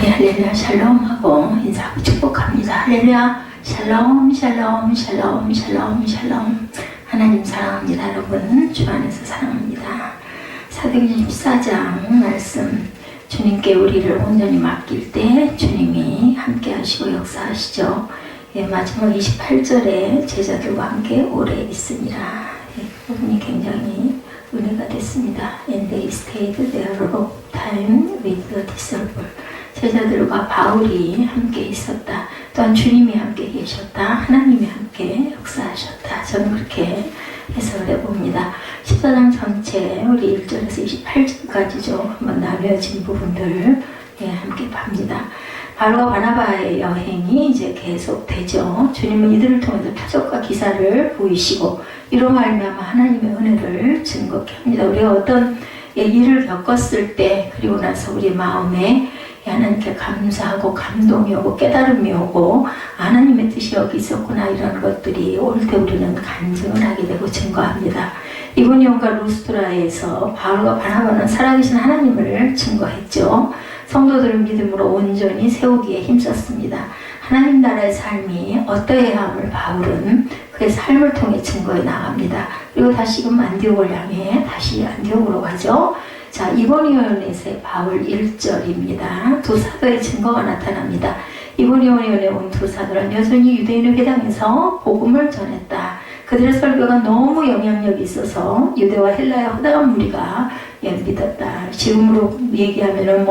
우리 할렐루야 샬롬 하고 인사하고 축복합니다. 할렐루야 샬롬 샬롬 샬롬 샬롬 샬롬. 하나님 사랑합니다. 여러분 주 안에서 사랑합니다. 사도행전 14장 말씀, 주님께 우리를 온전히 맡길 때 주님이 함께 하시고 역사하시죠. 예, 마지막 28절에 제자들과 함께 오래 있으니라. 예, 그 부분이 굉장히 은혜가 됐습니다. And they stayed there a long time with the disciples. 제자들과 바울이 함께 있었다. 또한 주님이 함께 계셨다. 하나님이 함께 역사하셨다. 저는 그렇게 해석을 해봅니다. 14장 전체 우리 1절에서 28절까지죠. 한번 나뉘어진 부분들 함께 봅니다. 바울과 바나바의 여행이 이제 계속되죠. 주님은 이들을 통해서 표적과 기사를 보이시고 이로 말미암아 하나님의 은혜를 증거케 합니다. 우리가 어떤 일을 겪었을 때 그리고 나서 우리 마음에 하나님께 감사하고 감동이 오고 깨달음이 오고 하나님의 뜻이 여기 있었구나 이런 것들이 올 때 우리는 간증을 하게 되고 증거합니다. 이고니온과 루스드라에서 바울과 바나바는 살아계신 하나님을 증거했죠. 성도들은 믿음으로 온전히 세우기에 힘썼습니다. 하나님 나라의 삶이 어떠해야 함을 바울은 그의 삶을 통해 증거해 나갑니다. 그리고 다시금 안디옥을 향해 다시 안디옥으로 가죠. 자, 이고니온에서의 바울 1절입니다. 두 사도의 증거가 나타납니다. 이고니온에 온 두 사도는 여전히 유대인의 회당에서 복음을 전했다. 그들의 설교가 너무 영향력이 있어서 유대와 헬라의 허다한 무리가 믿었다. 지금으로 얘기하면은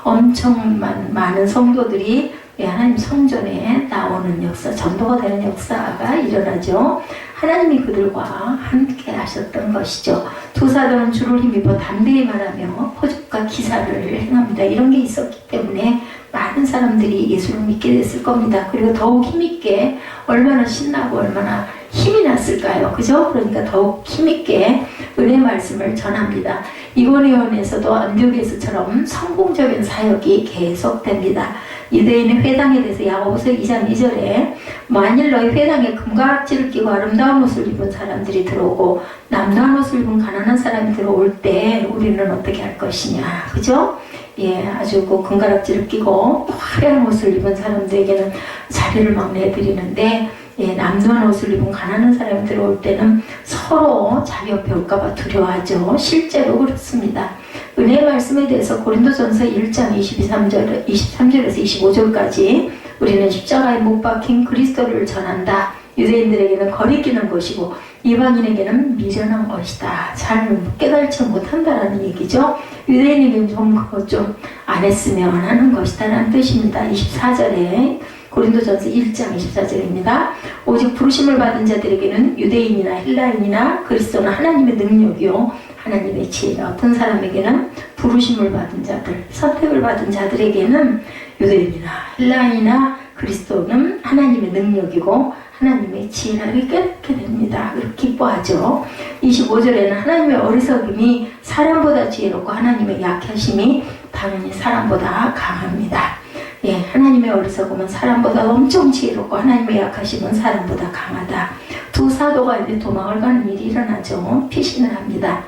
엄청 많은 성도들이 하나님 성전에 나오는 역사, 전도가 되는 역사가 일어나죠. 하나님이 그들과 함께 하셨던 것이죠. 두 사도는 주를 힘입어 담대히 말하며 표적과 기사를 행합니다. 이런 게 있었기 때문에 많은 사람들이 예수를 믿게 됐을 겁니다. 그리고 더욱 힘있게 얼마나 신나고 얼마나 힘이 났을까요? 그죠? 그러니까 더욱 힘있게 은혜 말씀을 전합니다. 이고니온에서도 안디옥에서처럼 성공적인 사역이 계속됩니다. 유대인의 회당에 대해서 야고보서 2장 2절에 만일 너희 회당에 금가락지를 끼고 아름다운 옷을 입은 사람들이 들어오고 남다운 옷을 입은 가난한 사람이 들어올 때 우리는 어떻게 할 것이냐, 그죠? 예, 아주 그 금가락지를 끼고 화려한 옷을 입은 사람들에게는 자리를 막 내드리는데 남다운 옷을 입은 가난한 사람이 들어올 때는 서로 자기 옆에 올까봐 두려워하죠. 실제로 그렇습니다. 은혜의 말씀에 대해서 고린도전서 1장 23절에서 25절까지 우리는 십자가에 못 박힌 그리스도를 전한다. 유대인들에게는 거리끼는 것이고 이방인에게는 미련한 것이다. 잘 깨달지 못한다라는 얘기죠. 유대인에게는 그거 좀 안 했으면 하는 것이다 라는 뜻입니다. 24절에 고린도전서 1장 24절입니다. 오직 부르심을 받은 자들에게는 유대인이나 헬라인이나 그리스도는 하나님의 능력이요 하나님의 지혜라. 어떤 사람에게는 부르심을 받은 자들, 선택을 받은 자들에게는 유대인이나 헬라인이나 그리스도는 하나님의 능력이고 하나님의 지혜를 깨닫게 됩니다. 그렇게 기뻐하죠. 25절에는 하나님의 어리석음이 사람보다 지혜롭고 하나님의 약하심이 당연히 사람보다 강합니다. 예, 하나님의 어리석음은 사람보다 엄청 지혜롭고 하나님의 약하심은 사람보다 강하다. 두 사도가 이제 도망을 가는 일이 일어나죠. 피신을 합니다.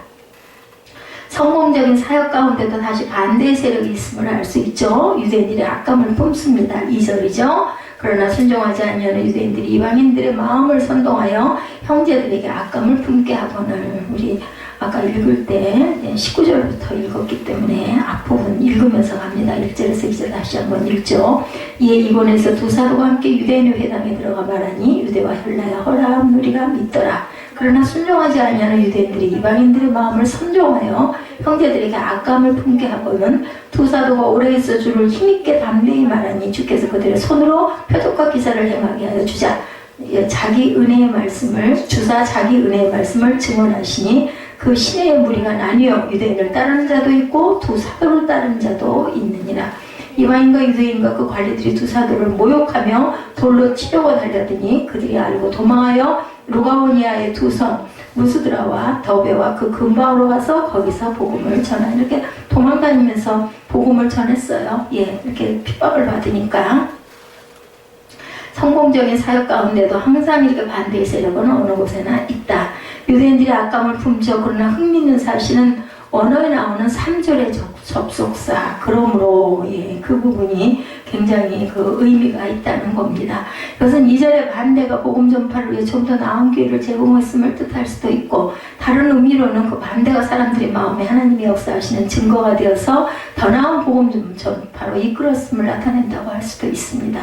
성공적인 사역 가운데도 다시 반대의 세력이 있음을 알 수 있죠. 유대인들의 악감을 품습니다. 2절이죠. 그러나 순종하지 않으면 유대인들이 이방인들의 마음을 선동하여 형제들에게 악감을 품게 하거늘. 우리 아까 읽을 때 19절부터 읽었기 때문에 앞부분 읽으면서 갑니다. 1절에서 2절 다시 한번 읽죠. 이에 이곤에서 두 사도가 함께 유대인의 회당에 들어가 말하니 유대와 헬라야 허라한 무리가 믿더라. 그러나 순종하지 아니하는 유대인들이 이방인들의 마음을 선종하여 형제들에게 악감을 품게 하고는 두 사도가 오래 있어 주를 힘있게 담대히 말하니 주께서 그들의 손으로 표적과 기사를 행하게 하여 주자. 자기 은혜의 말씀을 주사 자기 은혜의 말씀을 증언하시니 그 신의 무리가 나뉘어 유대인을 따르는 자도 있고 두 사도를 따르는 자도 있느니라. 이방인과 유대인과 그 관리들이 두 사도를 모욕하며 돌로 치려고 달려더니 그들이 알고 도망하여 루가오니아의 두 성 루스드라와 더베와 그 근방으로 가서 거기서 복음을 전하. 이렇게 도망다니면서 복음을 전했어요. 예, 이렇게 핍박을 받으니까. 성공적인 사역 가운데도 항상 이렇게 반대의 세력은 어느 곳에나 있다. 유대인들이 악감을 품죠. 그러나 흥미있는 사실은 언어에 나오는 3절의 접속사, 그러므로, 예, 그 부분이 굉장히 그 의미가 있다는 겁니다. 이것은 2절의 반대가 복음 전파를 위해 좀 더 나은 기회를 제공했음을 뜻할 수도 있고, 다른 의미로는 그 반대가 사람들의 마음에 하나님의 역사하시는 증거가 되어서 더 나은 복음 전파로 이끌었음을 나타낸다고 할 수도 있습니다.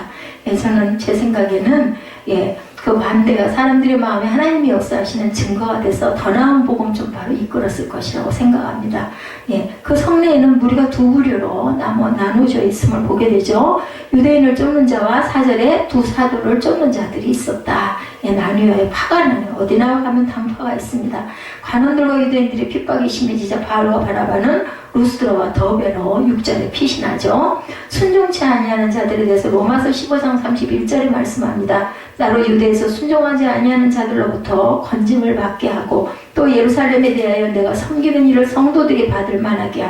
예, 저는 제 생각에는, 예, 그 반대가 사람들의 마음에 하나님의 역사하시는 증거가 돼서 더 나은 복음 전파로 이끌었을 것이라고 생각합니다. 예, 그 성내에는 무리가 두 부류로 나누어져 있음을 보게 되죠. 유대인을 쫓는 자와 4절에 두 사도를 쫓는 자들이 있었다. 예, 나뉘어야 파가 나요. 어디 나가면 단파가 있습니다. 관원들과 유대인들의 핍박이 심해지자 바울과 바나바는 루스드라와 더베로 6절에 피신하죠. 순종치 아니하는 자들에 대해서 로마서 15장 31절에 말씀합니다. 나로 유대에서 순종하지 아니하는 자들로부터 건짐을 받게 하고 또 예루살렘에 대하여 내가 섬기는 일을 성도들이 받을 만하게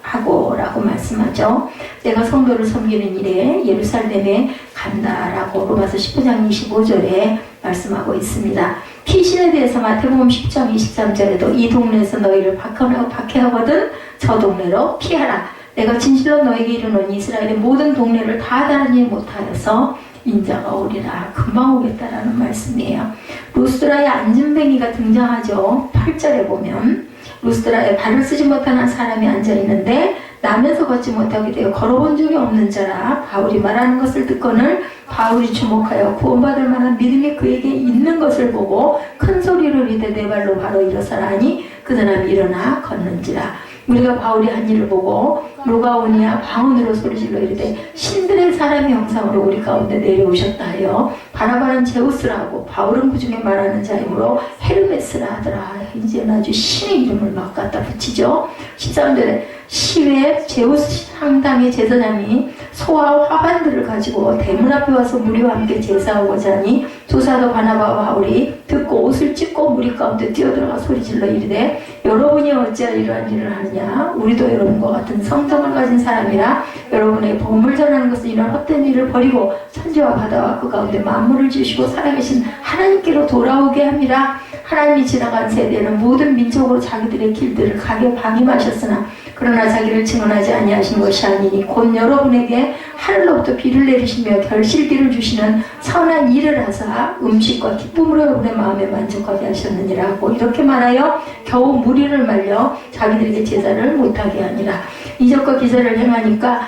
하고 라고 말씀하죠. 내가 성도를 섬기는 일에 예루살렘에 간다라고 로마서 15장 25절에 말씀하고 있습니다. 피신에 대해서 마태복음 10장 23절에도 이 동네에서 너희를 박해하거든 저 동네로 피하라. 내가 진실로 너에게 이르노니 이스라엘의 모든 동네를 다 다니지 못하여서 인자가 오리라. 금방 오겠다라는 말씀이에요. 루스드라의 안진뱅이가 등장하죠. 8절에 보면 루스드라에 발을 쓰지 못하는 사람이 앉아있는데 나면서 걷지 못하게 되어 걸어본 적이 없는 자라. 바울이 말하는 것을 듣고는 바울이 주목하여 구원받을 만한 믿음이 그에게 있는 것을 보고 큰 소리를 이르되 내 발로 바로 일어서라 하니 그 사람이 일어나 걷는지라. 우리가 바울이 한 일을 보고 루가오니아 방언으로 소리질러 이르되 신들의 사람의 형상으로 우리 가운데 내려오셨다 하여 바나바는 제우스라고 바울은 그 중에 말하는 자이므로 헤르메스라 하더라. 이제 아주 신의 이름을 막 갖다 붙이죠. 13절에 시외 제우스 상당의 제사장이 소와 화반들을 가지고 대문 앞에 와서 무리와 함께 제사하고자 하니 두 사도 바나바와 바울이 듣고 옷을 찢고 무리 가운데 뛰어들어가 소리질러 이르되 여러분이 어찌하여 이러한 일을 하느냐. 우리도 여러분과 같은 성정을 가진 사람이라 여러분의 복음을 전하는 것은 이런 헛된 일을 버리고 천지와 바다와 그 가운데 만물을 지으시고 살아계신 하나님께로 돌아오게 함이라. 하나님이 지나간 세대는 모든 민족으로 자기들의 길들을 가게 방임하셨으나 그러나 자기를 증언하지 아니하신 것이 아니니 곧 여러분에게 하늘로부터 비를 내리시며 결실비를 주시는 선한 일을 하사 음식과 기쁨으로 여러분의 마음에 만족하게 하셨느니라 고 이렇게 말하여 겨우 무리를 말려 자기들에게 제사를 못하게 하니라. 이적과 기사를 행하니까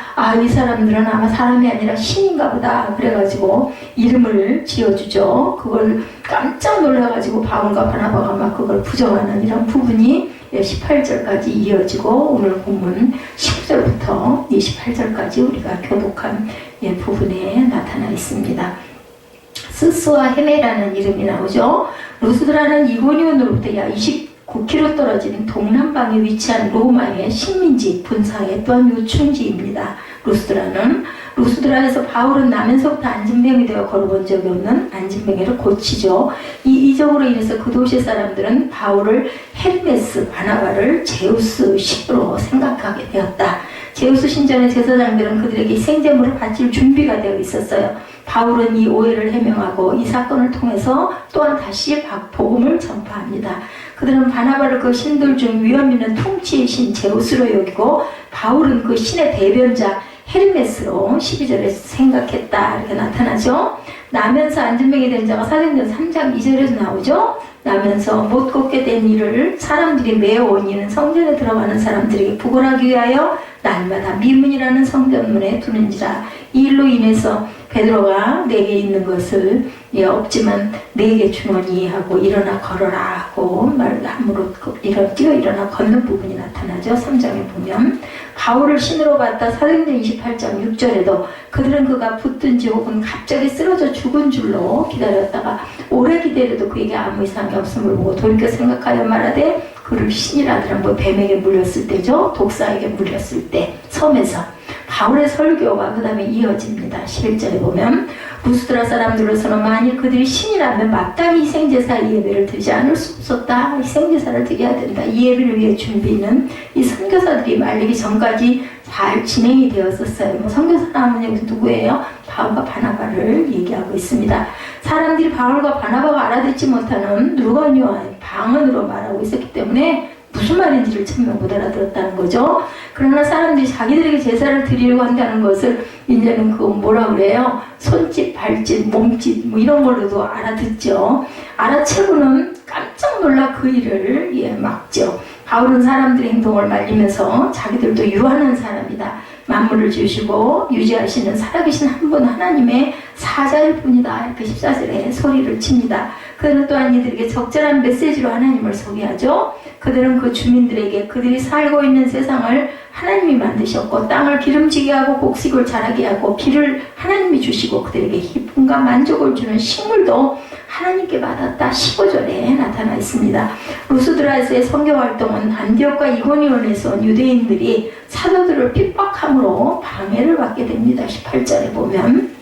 이 사람들은 아마 사람이 아니라 신인가 보다 그래가지고 이름을 지어주죠. 그걸 깜짝 놀라가지고 바울과 바나바가 막 그걸 부정하는 이런 부분이 18절까지 이어지고 오늘 본문 19절부터 28절까지 우리가 교독한 부분에 나타나 있습니다. 스스와 헤메라는 이름이 나오죠. 루스드라는 이고니온으로부터 약 29km 떨어진 동남방에 위치한 로마의 식민지 분사의 또한 요충지입니다. 루스드라에서 바울은 나면서부터 안진뱅이 되어 걸어본 적이 없는 안진뱅이를 고치죠. 이 이적으로 인해서 그 도시 사람들은 바울을 헤르메스, 바나바를 제우스 신으로 생각하게 되었다. 제우스 신전의 제사장들은 그들에게 생제물을 바칠 준비가 되어 있었어요. 바울은 이 오해를 해명하고 이 사건을 통해서 또한 다시 복음을 전파합니다. 그들은 바나바를 그 신들 중 위험 있는 통치의 신 제우스로 여기고 바울은 그 신의 대변자 헤르메스로 12절에 생각했다 이렇게 나타나죠. 나면서 안진뱅이 된 자가 사도행전 3장 2절에도 나오죠. 나면서 못 걷게 된 이를 사람들이 메어온 이는 성전에 들어가는 사람들에게 부걸하기 위하여 날마다 미문이라는 성전문에 두는지라. 이 일로 인해서 베드로가 내게 있는 것을 없지만 내게 주노니 하고 일어나 걸어라 하고 말함으로 뛰어 일어나 걷는 부분이 나타나죠. 3장에 보면 바울을 신으로 봤다. 사도행전 28장 6절에도 그들은 그가 붙든지 혹은 갑자기 쓰러져 죽은 줄로 기다렸다가 오래 기다려도 그에게 아무 이상이 없음을 보고 돌이켜 생각하여 말하되 그를 신이라 하더라. 뱀에게 물렸을 때죠. 독사에게 물렸을 때 섬에서 바울의 설교가 그 다음에 이어집니다. 11절에 보면 루스드라 사람들로서는 만일 그들이 신이라면 마땅히 희생제사 이 예배를 드리지 않을 수 없었다. 희생제사를 드려야 된다. 이 예배를 위해 준비는 이 선교사들이 말리기 전까지 잘 진행이 되었었어요. 선교사 하면 여기서 누구예요? 바울과 바나바를 얘기하고 있습니다. 사람들이 바울과 바나바가 알아듣지 못하는 루가니와 방언으로 말하고 있었기 때문에 무슨 말인지를 천명 못 알아들었다는 거죠. 그러나 사람들이 자기들에게 제사를 드리려고 한다는 것을 이제는 그 뭐라 그래요? 손짓, 발짓, 몸짓 뭐 이런 걸로도 알아듣죠. 알아채고는 깜짝 놀라 그 일을 막죠. 바울은 사람들의 행동을 말리면서 자기들도 유한한 사람이다. 만물을 지으시고 유지하시는 살아계신 한 분 하나님의 사자일 뿐이다. 이렇게 14절에 소리를 칩니다. 그들은 또한 이들에게 적절한 메시지로 하나님을 소개하죠. 그들은 그 주민들에게 그들이 살고 있는 세상을 하나님이 만드셨고 땅을 기름지게 하고 곡식을 자라게 하고 비를 하나님이 주시고 그들에게 기쁨과 만족을 주는 식물도 하나님께 받았다. 15절에 나타나 있습니다. 루스드라에서의 선교활동은 안디옥과 이고니온에서 온 유대인들이 사도들을 핍박함으로 방해를 받게 됩니다. 18절에 보면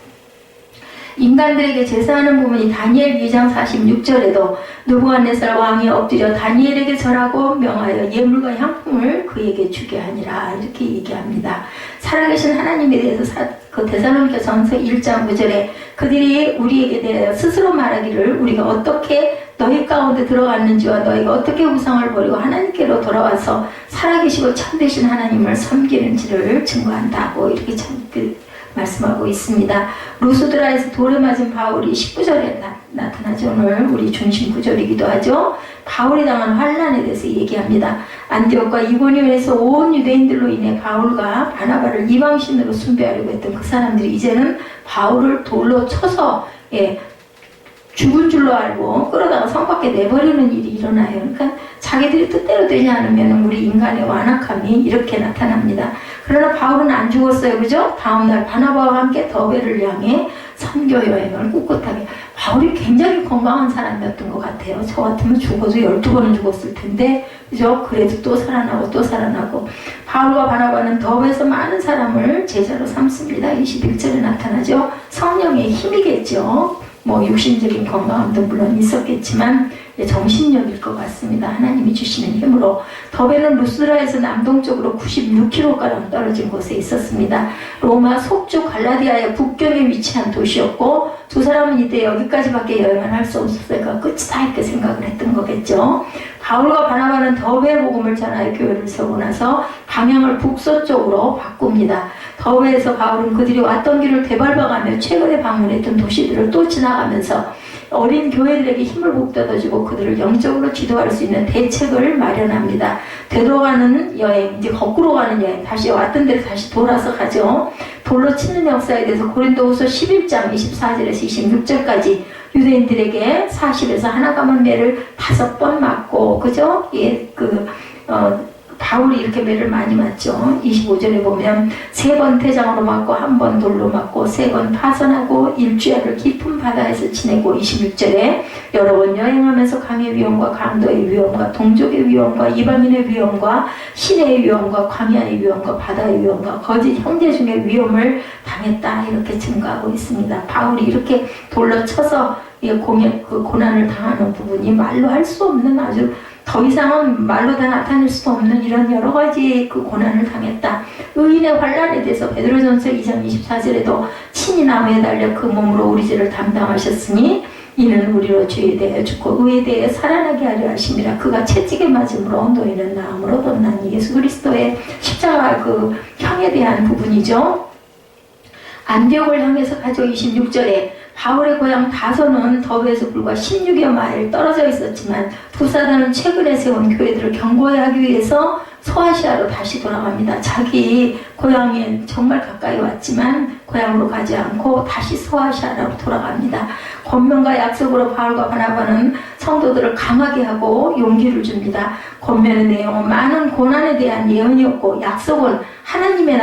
인간들에게 제사하는 부분이 다니엘 2장 46절에도 느부갓네살 왕이 엎드려 다니엘에게 절하고 명하여 예물과 향품을 그에게 주게 하니라 이렇게 얘기합니다. 살아계신 하나님에 대해서 그 데살로니가전서 1장 9절에 그들이 우리에게 대하여 스스로 말하기를 우리가 어떻게 너희 가운데 들어갔는지와 너희가 어떻게 우상을 버리고 하나님께로 돌아와서 살아계시고 참되신 하나님을 섬기는지를 증거한다고 이렇게 말씀하고 있습니다. 루스드라에서 돌에 맞은 바울이 19절에 나타나죠. 오늘 우리 중심 구절이기도 하죠. 바울이 당한 환난에 대해서 얘기합니다. 안디옥과 이고니온에서 온 유대인들로 인해 바울과 바나바를 이방신으로 숭배하려고 했던 그 사람들이 이제는 바울을 돌로 쳐서 죽은 줄로 알고 끌어다가 성 밖에 내버리는 일이 일어나요. 그러니까 자기들이 뜻대로 되지 않으면 우리 인간의 완악함이 이렇게 나타납니다. 그러나 바울은 안 죽었어요. 그죠? 다음날 바나바와 함께 더베를 향해 선교 여행을 꿋꿋하게. 바울이 굉장히 건강한 사람이었던 것 같아요. 저 같으면 죽어도 12번은 죽었을 텐데 그죠? 그래도 또 살아나고 또 살아나고. 바울과 바나바는 더베에서 많은 사람을 제자로 삼습니다. 21절에 나타나죠. 성령의 힘이겠죠. 뭐 육신적인 건강함도 물론 있었겠지만 정신력일 것 같습니다. 하나님이 주시는 힘으로. 더베는 루스드라에서 남동쪽으로 96km가량 떨어진 곳에 있었습니다. 로마 속주 갈라디아의 북경에 위치한 도시였고 두 사람은 이때 여기까지밖에 여행을 할 수 없었으니까 끝이다 이렇게 생각을 했던 거겠죠. 바울과 바나바는 더베 복음을 전하여 교회를 세우고 나서 방향을 북서쪽으로 바꿉니다. 더베에서 바울은 그들이 왔던 길을 되밟아가며 최근에 방문했던 도시들을 또 지나가면서 어린 교회들에게 힘을 북돋아주고 그들을 영적으로 지도할 수 있는 대책을 마련합니다. 되돌아가는 여행, 이제 거꾸로 가는 여행, 다시 왔던 데로 다시 돌아서 가죠. 돌로 치는 역사에 대해서 고린도후서 11장 24절에서 26절까지 유대인들에게 40에서 하나 감은 매를 5번 맞고, 그죠? 바울이 이렇게 매를 많이 맞죠. 25절에 보면 3번 태장으로 맞고 1번 돌로 맞고 3번 파선하고 일주일을 깊은 바다에서 지내고 26절에 여러 번 여행하면서 강의 위험과 강도의 위험과 동족의 위험과 이방인의 위험과 시내의 위험과 광야의 위험과 바다의 위험과 거짓 형제 중의 위험을 당했다 이렇게 증거하고 있습니다. 바울이 이렇게 돌로 쳐서 그 고난을 당하는 부분이 말로 할 수 없는 아주 더 이상은 말로 다 나타낼 수 없는 이런 여러 가지 그 고난을 당했다. 의인의 환난에 대해서 베드로전서 2장 24절에도 친히 나무에 달려 그 몸으로 우리 죄를 담당하셨으니 이는 우리로 죄에 대하여 죽고 의에 대해 살아나게 하려 하심이라. 그가 채찍에 맞음으로 너희는 나음으로 덧나니. 예수 그리스도의 십자가 그 형에 대한 부분이죠. 안디옥을 향해서 가죠. 26절에 바울의 고향 다소는 더베에서 불과 16여 마일 떨어져 있었지만 두 사단은 최근에 세운 교회들을 경고하기 위해서 소아시아로 다시 돌아갑니다. 자기 고향에 정말 가까이 왔지만 고향으로 가지 않고 다시 소아시아로 돌아갑니다. 권면과 약속으로 바울과 바나바는 성도들을 강하게 하고 용기를 줍니다. 권면의 내용은 많은 고난에 대한 예언이었고 약속은 하나님의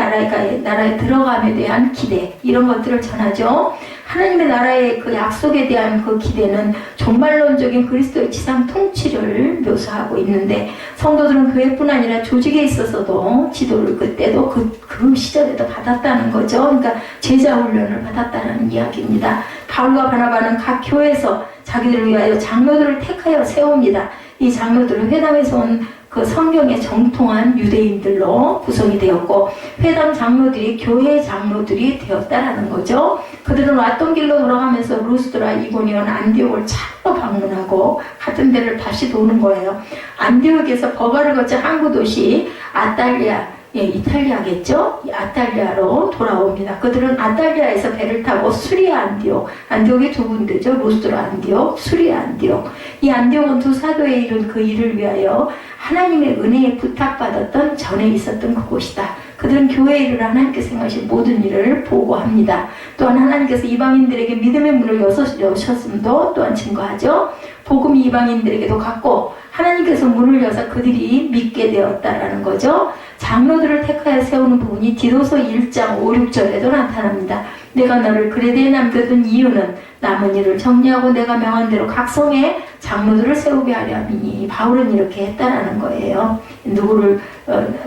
나라에 들어감에 대한 기대, 이런 것들을 전하죠. 하나님의 나라의 그 약속에 대한 그 기대는 종말론적인 그리스도의 지상 통치를 묘사하고 있는데 성도들은 교회뿐 아니라 조직에 있어서도 지도를 그때도 그 시절에도 받았다는 거죠. 그러니까 제자 훈련을 받았다는 이야기입니다. 바울과 바나바는 각 교회에서 자기들을 위하여 장로들을 택하여 세웁니다. 이 장로들은 회당에서 온 그 성경에 정통한 유대인들로 구성이 되었고 회당 장로들이 교회 장로들이 되었다라는 거죠. 그들은 왔던 길로 돌아가면서 루스드라, 이고니온, 안디옥을 차로 방문하고 같은 데를 다시 도는 거예요. 안디옥에서 버가를 거쳐 항구 도시 아탈리아, 이탈리아겠죠? 아탈리아로 돌아옵니다. 그들은 아탈리아에서 배를 타고 수리아 안디옥, 안디옥이 두 군데죠. 루스드라 안디옥, 수리아 안디옥. 이 안디옥은 두 사도에 이른 그 일을 위하여 하나님의 은혜에 부탁받았던 전에 있었던 그곳이다. 그들은 교회 일을 하나님께서 행하신 모든 일을 보고합니다. 또한 하나님께서 이방인들에게 믿음의 문을 여셨음도 또한 증거하죠. 복음이 이방인들에게도 갔고 하나님께서 문을 여서 그들이 믿게 되었다라는 거죠. 장로들을 택하여 세우는 부분이 디도서 1장 5, 6절에도 나타납니다. 내가 너를 그레데에 남겨둔 이유는 남은 일을 정리하고 내가 명한 대로 각 성에 장로들을 세우게 하려 함이니. 바울은 이렇게 했다라는 거예요. 누구를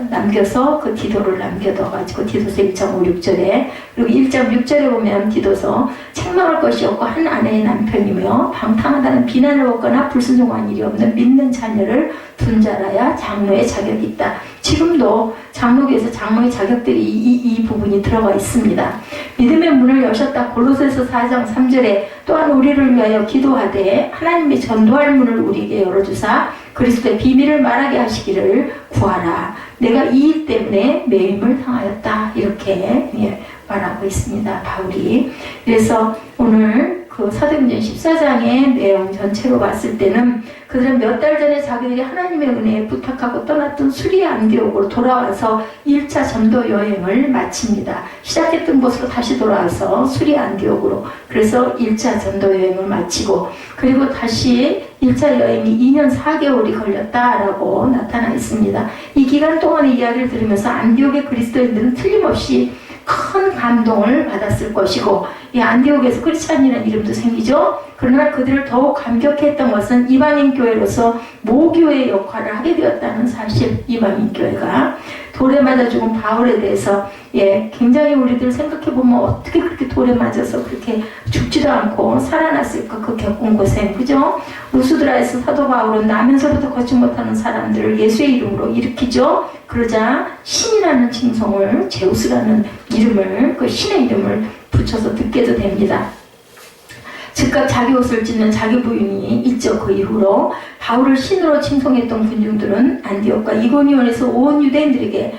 남겨서 그 디도를 남겨둬가지고 디도서 1장 5, 6절에 그리고 1장 6절에 보면 디도서 책망할 것이 없고 한 아내의 남편이며 방탕하다는 비난을 받거나 불순종한 일이 없는 믿는 자녀를 둔 자라야 장로의 자격이 있다. 지금도 장로교에서 장로의 자격들이 이 부분이 들어가 있습니다. 믿음의 문을 여셨다. 골로새서 4장 3절에 또한 우리를 위하여 기도하되 하나님이 전도할 문을 우리에게 열어주사 그리스도의 비밀을 말하게 하시기를 구하라. 내가 이 일 때문에 매임을 당하였다. 이렇게 말하고 있습니다. 바울이. 그래서 오늘 그 사도행전 14장의 내용 전체로 봤을 때는 그들은 몇 달 전에 자기들이 하나님의 은혜에 부탁하고 떠났던 수리아 안디옥으로 돌아와서 1차 전도 여행을 마칩니다. 시작했던 곳으로 다시 돌아와서 수리아 안디옥으로 그래서 1차 전도 여행을 마치고 그리고 다시 1차 여행이 2년 4개월이 걸렸다라고 나타나 있습니다. 이 기간 동안의 이야기를 들으면서 안디옥의 그리스도인들은 틀림없이 큰 감동을 받았을 것이고 이 안디옥에서 크리스찬이라는 이름도 생기죠. 그러나 그들을 더욱 감격해 했던 것은 이방인 교회로서 모교의 역할을 하게 되었다는 사실. 이방인 교회가 돌에 맞아 죽은 바울에 대해서 굉장히 우리들 생각해보면 어떻게 그렇게 돌에 맞아서 그렇게 죽지도 않고 살아났을까. 그 겪은 고생, 그죠? 루스드라에서 사도 바울은 나면서부터 걷지 못하는 사람들을 예수의 이름으로 일으키죠. 그러자 신이라는 칭송을, 제우스라는 이름을, 그 신의 이름을 붙여서 듣게도 됩니다. 즉각 자기 옷을 찢는 자기 부인이 있죠. 그 이후로 바울을 신으로 칭송했던 군중들은 안디옥과 이고니온에서 온 유대인들에게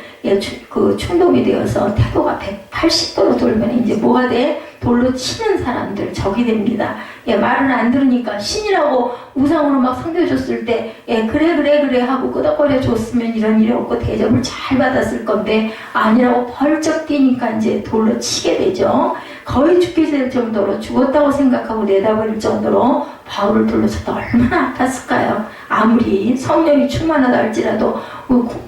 그 충동이 되어서 태도가 180도로 돌면 이제 뭐가 돼? 돌로 치는 사람들, 적이 됩니다. 말을 안 들으니까 신이라고 우상으로 막 섬겨줬을 때 그래 하고 끄덕거려 줬으면 이런 일이 없고 대접을 잘 받았을 건데 아니라고 벌쩍 뛰니까 이제 돌로 치게 되죠. 거의 죽게 될 정도로 죽었다고 생각하고 내다버릴 정도로 바울을 돌로 쳤다. 얼마나 아팠을까요? 아무리 성령이 충만하다 할지라도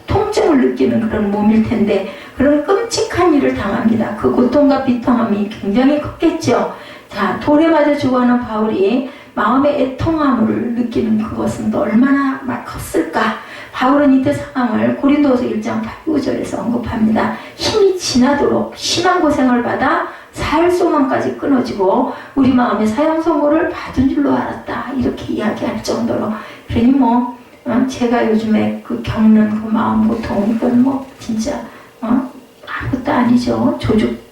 통증을 느끼는 그런 몸일 텐데 그런 끔찍한 일을 당합니다. 그 고통과 비통함이 굉장히 컸겠죠. 자, 돌에 맞아 죽어가는 바울이 마음의 애통함을 느끼는 그것은 또 얼마나 컸을까. 바울은 이때 상황을 고린도서 1장 8, 9절에서 언급합니다. 힘이 지나도록 심한 고생을 받아 살 소망까지 끊어지고 우리 마음의 사형 선고를 받은 줄로 알았다. 이렇게 이야기할 정도로. 그러니 제가 요즘에 그 겪는 그 마음 고통, 이건 진짜 아무것도 아니죠.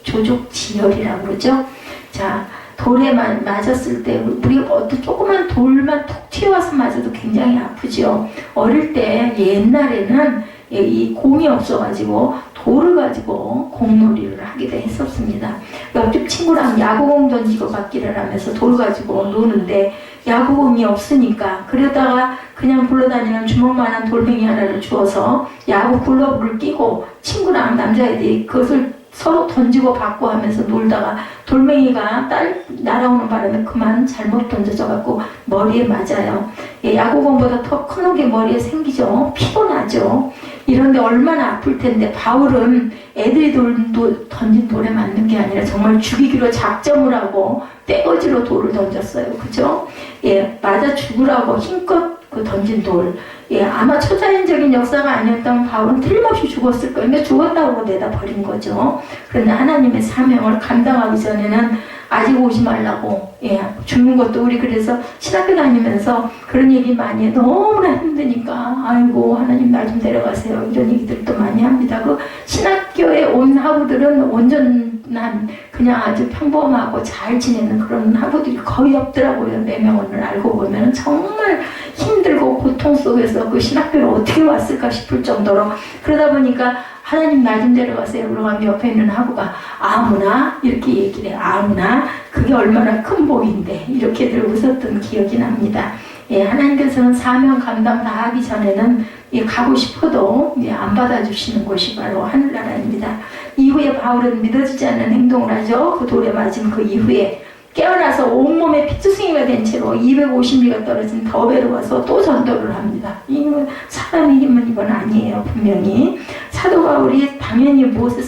조족지혈이라고 그러죠. 자, 돌에 맞았을 때 우리 어떤 조그만 돌만 툭 튀어와서 맞아도 굉장히 아프죠. 어릴 때 옛날에는 이 공이 없어가지고 돌을 가지고 공놀이를 하기도 했었습니다. 옆집 친구랑 야구공 던지고 받기를 하면서 돌 가지고 노는데 야구공이 없으니까 그러다가 그냥 굴러다니는 주먹만한 돌멩이 하나를 주어서 야구 글러브를 끼고 친구랑 남자애들이 그것을 서로 던지고 받고 하면서 놀다가 돌멩이가 날아오는 바람에 그만 잘못 던져져갖고 머리에 맞아요. 야구공보다 더 큰 옥이 머리에 생기죠. 피곤하죠. 이런데 얼마나 아플 텐데 바울은 애들이 던진 돌에 맞는 게 아니라 정말 죽이기로 작정을 하고 떼거지로 돌을 던졌어요. 그죠? 맞아 죽으라고 힘껏 그 던진 돌. 아마 초자연적인 역사가 아니었다면 바울은 틀림없이 죽었을 거예요. 그러니까 죽었다고 내다 버린 거죠. 그런데 하나님의 사명을 감당하기 전에는 아직 오지 말라고. 예, 죽는 것도 우리 그래서 신학교 다니면서 그런 얘기 많이 해. 너무나 힘드니까 아이고 하나님 날 좀 데려가세요. 이런 얘기들도 많이 합니다. 그 신학교에 온 학우들은 온전한 그냥 아주 평범하고 잘 지내는 그런 학우들이 거의 없더라고요. 4명을 알고 보면 정말 힘들고 고통 속에서 그 신학교를 어떻게 왔을까 싶을 정도로 그러다 보니까 하나님 날 좀 데려가세요. 그러면 옆에 있는 학우가 아무나 이렇게 얘기를 해요. 아무나 그게 얼마나 큰 복인데 이렇게들 웃었던 기억이 납니다. 예, 하나님께서는 사명 감당 다 하기 전에는 예, 가고 싶어도 예, 안 받아주시는 곳이 바로 하늘나라입니다. 이후에 바울은 믿어지지 않는 행동을 하죠. 그 돌에 맞은 그 이후에 깨어나서 온몸에 피투성이가 된 채로 250리가 떨어진 더베로 와서 또 전도를 합니다. 이건 사람의 힘은 이건 아니에요. 분명히 사도 바울이 당연히 무엇을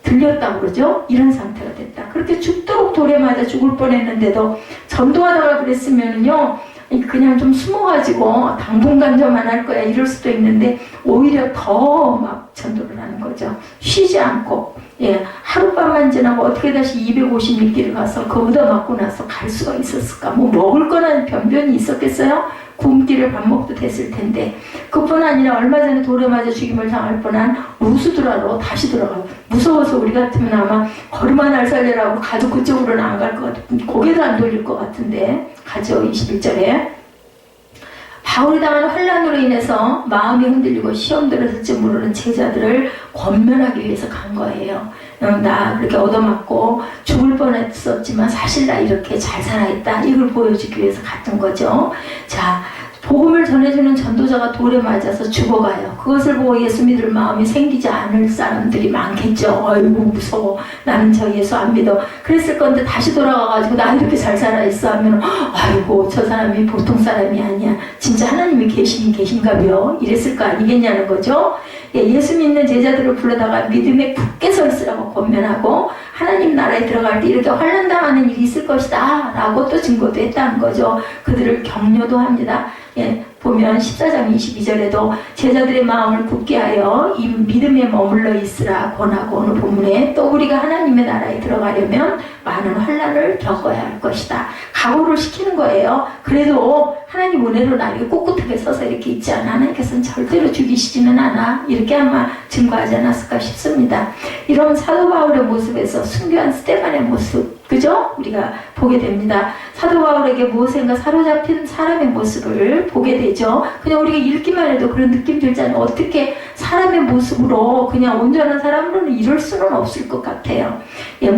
들렸다고 그러죠. 이런 상태가 됐다. 그렇게 죽도록 돌에 맞아 죽을 뻔했는데도 전도하다가 그랬으면요 그냥 좀 숨어가지고 당분간 좀 안 할 거야 이럴 수도 있는데 오히려 더 막 전도를 하는 거죠. 쉬지 않고 예, 하룻밤만 지나고 어떻게 다시 250리길을 가서 그 얻어맞고 나서 갈 수가 있었을까? 뭐 먹을 거나 변변이 있었겠어요? 굶기를 밥 먹도 됐을 텐데 그뿐 아니라 얼마 전에 돌에 맞아 죽임을 당할 뻔한 루스드라로 다시 돌아가요. 무서워서 우리 같으면 아마 걸음아 날 살려라고 가도 그쪽으로는 안 갈 것 같은데 고개도 안 돌릴 것 같은데 가죠. 21절에 바울이 당한 환난으로 인해서 마음이 흔들리고 시험 들었을지 모르는 제자들을 권면하기 위해서 간 거예요. 나 그렇게 얻어맞고 죽을 뻔했었지만 사실 나 이렇게 잘 살아있다 이걸 보여주기 위해서 갔던 거죠. 자, 복음을 전해주는 전도자가 돌에 맞아서 죽어가요. 그것을 보고 예수 믿을 마음이 생기지 않을 사람들이 많겠죠. 아이고 무서워. 나는 저 예수 안 믿어. 그랬을 건데 다시 돌아가가지고 나 이렇게 잘 살아있어 하면 아이고 저 사람이 보통 사람이 아니야. 진짜 하나님이 계신가벼. 이랬을 거 아니겠냐는 거죠. 예수 믿는 제자들을 불러다가 믿음에 굳게 서 있으라고 권면하고 하나님 나라에 들어갈 때 이렇게 환난당하는 일이 있을 것이다 라고 또 증거도 했다는 거죠. 그들을 격려도 합니다. 예, 보면 14장 22절에도 제자들의 마음을 굳게 하여 이 믿음에 머물러 있으라 권하고 어느 본문에 또 우리가 하나님의 나라에 들어가려면 많은 환난을 겪어야 할 것이다. 각오를 시키는 거예요. 그래도 하나님 은혜로 나에게 꿋꿋하게 서서 이렇게 있지 않아. 하나님께서는 절대로 죽이시지는 않아. 이렇게 아마 증거하지 않았을까 싶습니다. 이런 사도 바울의 모습에서 순교한 스데반의 모습 그죠? 우리가 보게 됩니다. 사도 바울에게 무엇인가 사로잡힌 사람의 모습을 보게 되죠. 그냥 우리가 읽기만 해도 그런 느낌 들잖아요. 어떻게 사람의 모습으로 그냥 온전한 사람으로는 이럴 수는 없을 것 같아요. 예,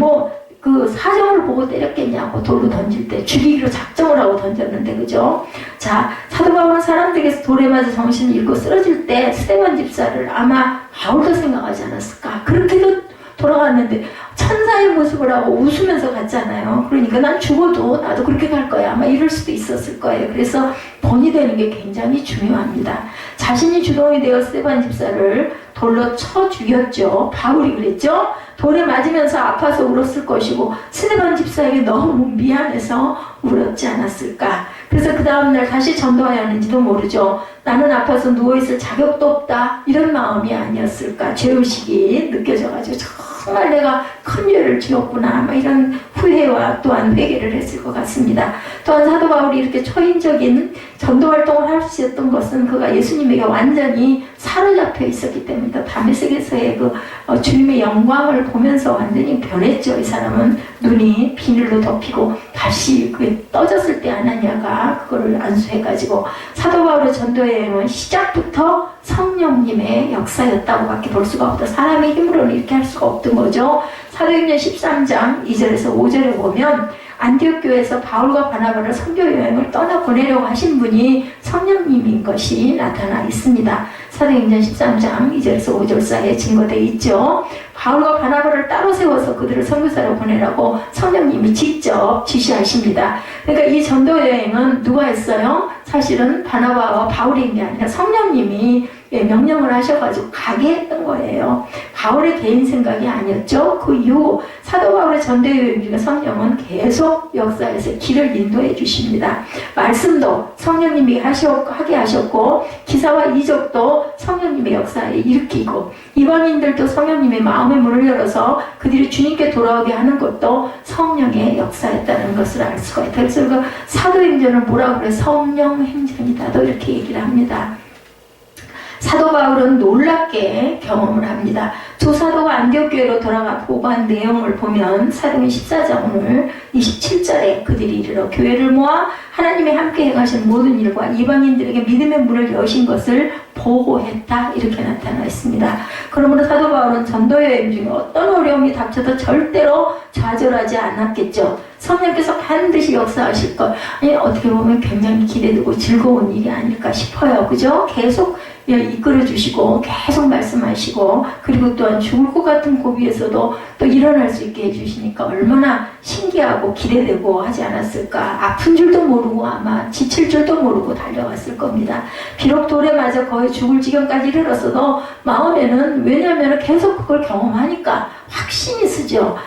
그 사정을 보고 때렸겠냐고 돌로 던질 때 죽이기로 작정을 하고 던졌는데 그죠? 자, 사도 바울은 사람들에게서 돌에 맞아 정신을 잃고 쓰러질 때 스데반 집사를 아마 바울도 생각하지 않았을까? 그렇게도 돌아갔는데 천사의 모습을 하고 웃으면서 갔잖아요. 그러니까 난 죽어도 나도 그렇게 갈 거야. 아마 이럴 수도 있었을 거예요. 그래서 본이 되는 게 굉장히 중요합니다. 자신이 주동이 되어 스데반 집사를 돌로 쳐 죽였죠. 바울이 그랬죠. 돌에 맞으면서 아파서 울었을 것이고 스데반 집사에게 너무 미안해서 울었지 않았을까. 그래서 그 다음날 다시 전도하였는지도 모르죠. 나는 아파서 누워있을 자격도 없다 이런 마음이 아니었을까. 죄의식이 느껴져가지고 정말 내가 큰 죄를 지었구나 막 이런 후회와 또한 회개를 했을 것 같습니다. 또한 사도 바울이 이렇게 초인적인 전도활동을 할 수 있었던 것은 그가 예수님에게 완전히 사로잡혀 있었기 때문이다. 다메섹에서의 그 주님의 영광을 보면서 완전히 변했죠. 이 사람은 눈이 비늘로 덮이고 다시 그게 떠졌을 때 아나니아가 그거를 안수해가지고 사도 바울의 전도여행은 시작부터 성령님의 역사였다고 밖에 볼 수가 없다. 사람의 힘으로는 이렇게 할 수가 없던 거죠. 사도행전 13장 2절에서 5절에 보면 안디옥 교회에서 바울과 바나바를 선교 여행을 떠나 보내려고 하신 분이 성령님인 것이 나타나 있습니다. 사도행전 13장 2절에서 5절 사이에 증거되어 있죠. 바울과 바나바를 따로 세워서 그들을 선교사로 보내라고 성령님이 직접 지시하십니다. 그러니까 이 전도 여행은 누가 했어요? 사실은 바나바와 바울이 있는 게 아니라 성령님이 명령을 하셔가지고 가게 했던 거예요. 바울의 개인 생각이 아니었죠. 그 이후 사도 바울의 전도 여행 중에 성령은 계속 역사에서 길을 인도해 주십니다. 말씀도 성령님이 하게 하셨고 기사와 이적도 성령님의 역사에 일으키고 이방인들도 성령님의 마음의 문을 열어서 그들이 주님께 돌아오게 하는 것도 성령의 역사였다는 것을 알 수가 있다. 그래서 그 사도행전을 뭐라고 그래? 성령 행전이다. 또 이렇게 얘기를 합니다. 사도 바울은 놀랍게 경험을 합니다. 두 사도가 안디옥 교회로 돌아가 보고한 내용을 보면 사도행 14장 오늘 27절에 그들이 이르러 교회를 모아 하나님의 함께 행하신 모든 일과 이방인들에게 믿음의 문을 여신 것을 보고했다. 이렇게 나타나 있습니다. 그러므로 사도 바울은 전도 여행 중에 어떤 어려움이 닥쳐도 절대로 좌절하지 않았겠죠. 성령께서 반드시 역사하실 것. 아니, 어떻게 보면 굉장히 기대되고 즐거운 일이 아닐까 싶어요. 그죠? 계속 이끌어 주시고 계속 말씀하시고 그리고 또한 죽을 것 같은 고비에서도 또 일어날 수 있게 해주시니까 얼마나 신기하고 기대되고 하지 않았을까. 아픈 줄도 모르고 아마 지칠 줄도 모르고 달려왔을 겁니다. 비록 돌에 맞아 거의 죽을 지경까지 이르렀어도 마음에는 왜냐하면 계속 그걸 경험하니까 확신이 쓰죠.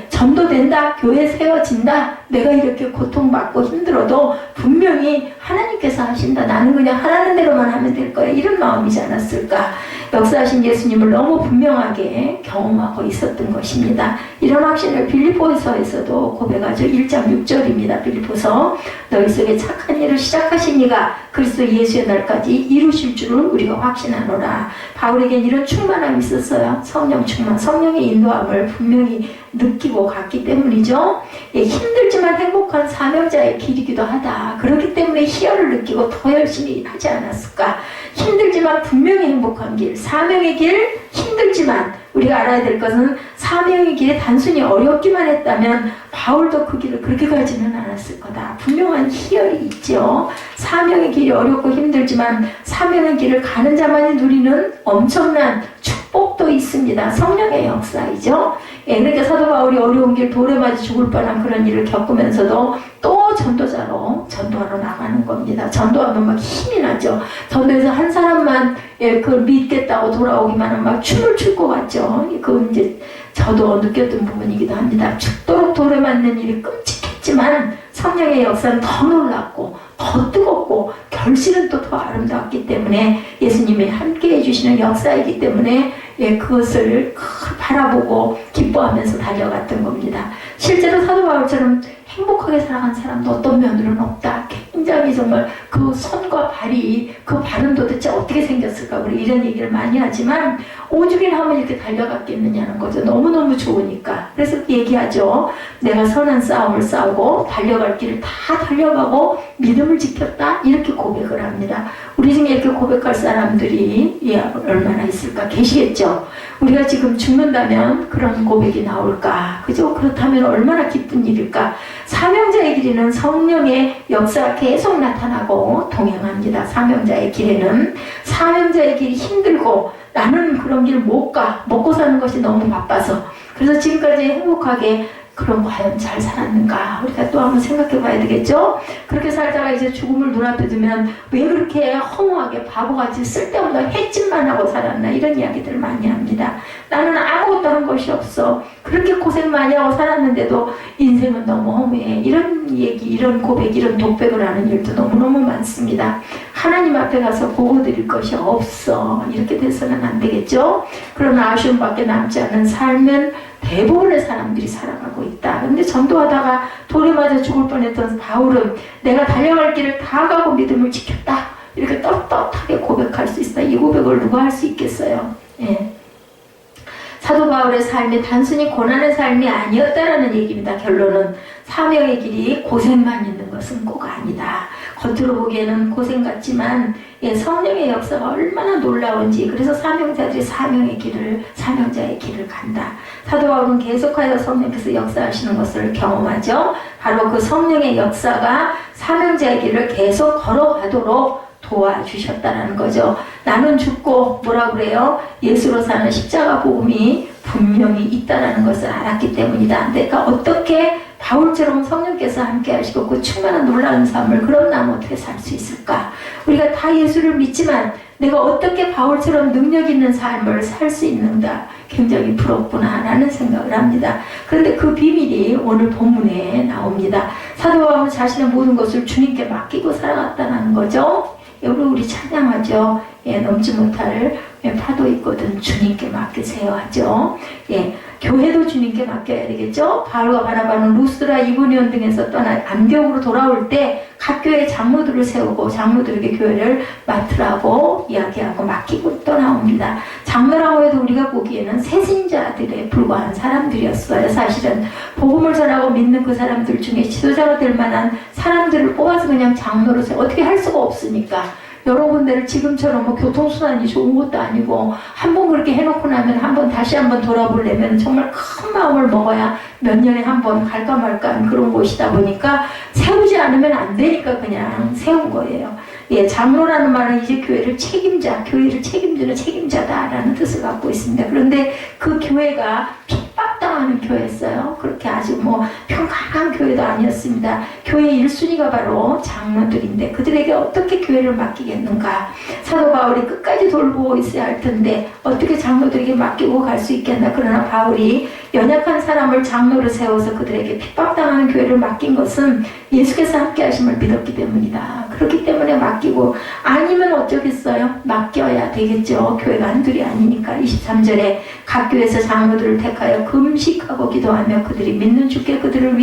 전도된다, 교회 세워진다, 내가 이렇게 고통받고 힘들어도 분명히 하나님께서 하신다. 나는 그냥 하라는 대로만 하면 될 거야. 이런 마음이지 않았을까. 역사하신 예수님을 너무 분명하게 경험하고 있었던 것입니다. 이런 확신을 빌립보서에서도 고백하죠. 1장 6절입니다. 빌립보서 너희 속에 착한 일을 시작하신 이가 그리스도 예수의 날까지 이루실 줄을 우리가 확신하노라. 바울에겐 이런 충만함이 있었어요. 성령 충만, 성령의 인도함을 분명히 느끼고 갔기 때문이죠. 힘들지만 행복한 사명자의 길이기도 하다. 그렇기 때문에 희열을 느끼고 더 열심히 하지 않았을까. 힘들지만 분명히 행복한 길, 사명의 길, 힘들지만 우리가 알아야 될 것은 사명의 길이 단순히 어렵기만 했다면 바울도 그 길을 그렇게 가지는 않았을 거다. 분명한 희열이 있죠. 사명의 길이 어렵고 힘들지만 사명의 길을 가는 자만이 누리는 엄청난 축복도 있습니다. 성령의 역사이죠. 그러니까 사도 바울이 어려운 길 돌에 맞아 죽을 뻔한 그런 일을 겪으면서도 또 전도자로 전도하러 나가는 겁니다. 전도하면 막 힘이 나죠. 전도에서 한 사람만 그걸 믿겠다고 돌아오기만 하면 막 춤을 출 것 같죠. 그건 이제 저도 느꼈던 부분이기도 합니다. 죽도록 돌에 맞는 일이 끔찍했지만 성령의 역사는 더 놀랍고 더 뜨겁고 결실은 또 더 아름다웠기 때문에 예수님이 함께 해주시는 역사이기 때문에 그것을 바라보고 기뻐하면서 달려갔던 겁니다. 실제로 사도 바울처럼 행복하게 살아간 사람도 어떤 면으로는 없다. 굉장히 정말 그 손과 발이 그 발은 도대체 어떻게 생겼을까 우리 이런 얘기를 많이 하지만 오죽이나 하면 이렇게 달려갔겠느냐는 거죠. 너무너무 좋으니까. 그래서 얘기하죠. 내가 선한 싸움을 싸우고 달려갈 길을 다 달려가고 믿음을 지켰다. 이렇게 고백을 합니다. 우리 중에 이렇게 고백할 사람들이 얼마나 있을까 계시겠죠. 우리가 지금 죽는다면 그런 고백이 나올까. 그죠? 그렇다면 얼마나 기쁜 일일까. 사명자의 길에는 성령의 역사가 계속 나타나고 동행합니다. 사명자의 길에는 사명자의 길이 힘들고 나는 그런 길 못 가. 먹고 사는 것이 너무 바빠서. 그래서 지금까지 행복하게 그럼 과연 잘 살았는가? 우리가 또 한번 생각해 봐야 되겠죠? 그렇게 살다가 이제 죽음을 눈앞에 두면 왜 그렇게 허무하게 바보같이 쓸데없는 횟집만 하고 살았나? 이런 이야기들 많이 합니다. 나는 아무것도 한 것이 없어. 그렇게 고생 많이 하고 살았는데도 인생은 너무 허무해. 이런 얘기, 이런 고백, 이런 독백을 하는 일도 너무너무 많습니다. 하나님 앞에 가서 보고 드릴 것이 없어. 이렇게 돼서는 안 되겠죠? 그런 아쉬움밖에 남지 않은 삶은 대부분의 사람들이 살아가고 있다. 근데 전도하다가 돌에 맞아 죽을 뻔했던 바울은 내가 달려갈 길을 다 가고 믿음을 지켰다. 이렇게 떳떳하게 고백할 수 있다. 이 고백을 누가 할 수 있겠어요? 사도 바울의 삶이 단순히 고난의 삶이 아니었다라는 얘기입니다. 결론은 사명의 길이 고생만 있는 것은 꼭 아니다. 겉으로 보기에는 고생 같지만 성령의 역사가 얼마나 놀라운지 그래서 사명자들이 사명자의 길을 간다. 사도 바울은 계속하여 성령께서 역사하시는 것을 경험하죠. 바로 그 성령의 역사가 사명자의 길을 계속 걸어가도록 도와주셨다는 거죠. 나는 죽고 뭐라 그래요? 예수로 사는 십자가 복음이 분명히 있다는 것을 알았기 때문이다. 내가 어떻게 바울처럼 성령께서 함께 하시고 그 충만한 놀라운 삶을 그럼 나는 어떻게 살 수 있을까? 우리가 다 예수를 믿지만 내가 어떻게 바울처럼 능력 있는 삶을 살 수 있는가? 굉장히 부럽구나 라는 생각을 합니다. 그런데 그 비밀이 오늘 본문에 나옵니다. 사도 바울은 자신의 모든 것을 주님께 맡기고 살아갔다는 거죠. 여기 우리 찬양하죠. 예, 넘지 못할 파도 있거든 주님께 맡기세요 하죠. 예, 교회도 주님께 맡겨야 되겠죠. 바울과 바나바는 루스드라 이고니온 등에서 떠나 안디옥으로 돌아올 때 각 교회 장로들을 세우고 장로들에게 교회를 맡으라고 이야기하고 맡기고 떠나옵니다. 장로라고 해도 우리가 보기에는 세신자들에 불과한 사람들이었어요. 사실은 복음을 전하고 믿는 그 사람들 중에 지도자가 될 만한 사람들을 뽑아서 그냥 장로로 어떻게 할 수가 없으니까 여러 군데를 지금처럼 뭐 교통수단이 좋은 것도 아니고 한 번 그렇게 해놓고 나면 다시 한번 돌아보려면 정말 큰 마음을 먹어야 몇 년에 한 번 갈까 말까 하는 그런 곳이다 보니까 세우지 않으면 안 되니까 그냥 세운 거예요. 예, 장로라는 말은 이제 교회를 책임지는 책임자다라는 뜻을 갖고 있습니다. 그런데 그 교회가 핍박당하는 교회였어요. 그렇게 아주 뭐 평강한 교회도 아니었습니다. 교회 1순위가 바로 장로들인데 그들에게 어떻게 교회를 맡기겠는가? 사도 바울이 끝까지 돌보고 있어야 할 텐데 어떻게 장로들에게 맡기고 갈 수 있겠나? 그러나 바울이 연약한 사람을 장로로 세워서 그들에게 핍박당하는 교회를 맡긴 것은 예수께서 함께 하심을 믿었기 때문이다. 그렇기 때문에 맡기고 아니면 어쩌겠어요? 맡겨야 되겠죠. 교회가 한둘이 아니니까. 23절에 각 교회에서 장로들을 택하여 금식하고 기도하며 그들이 믿는 주께 그들을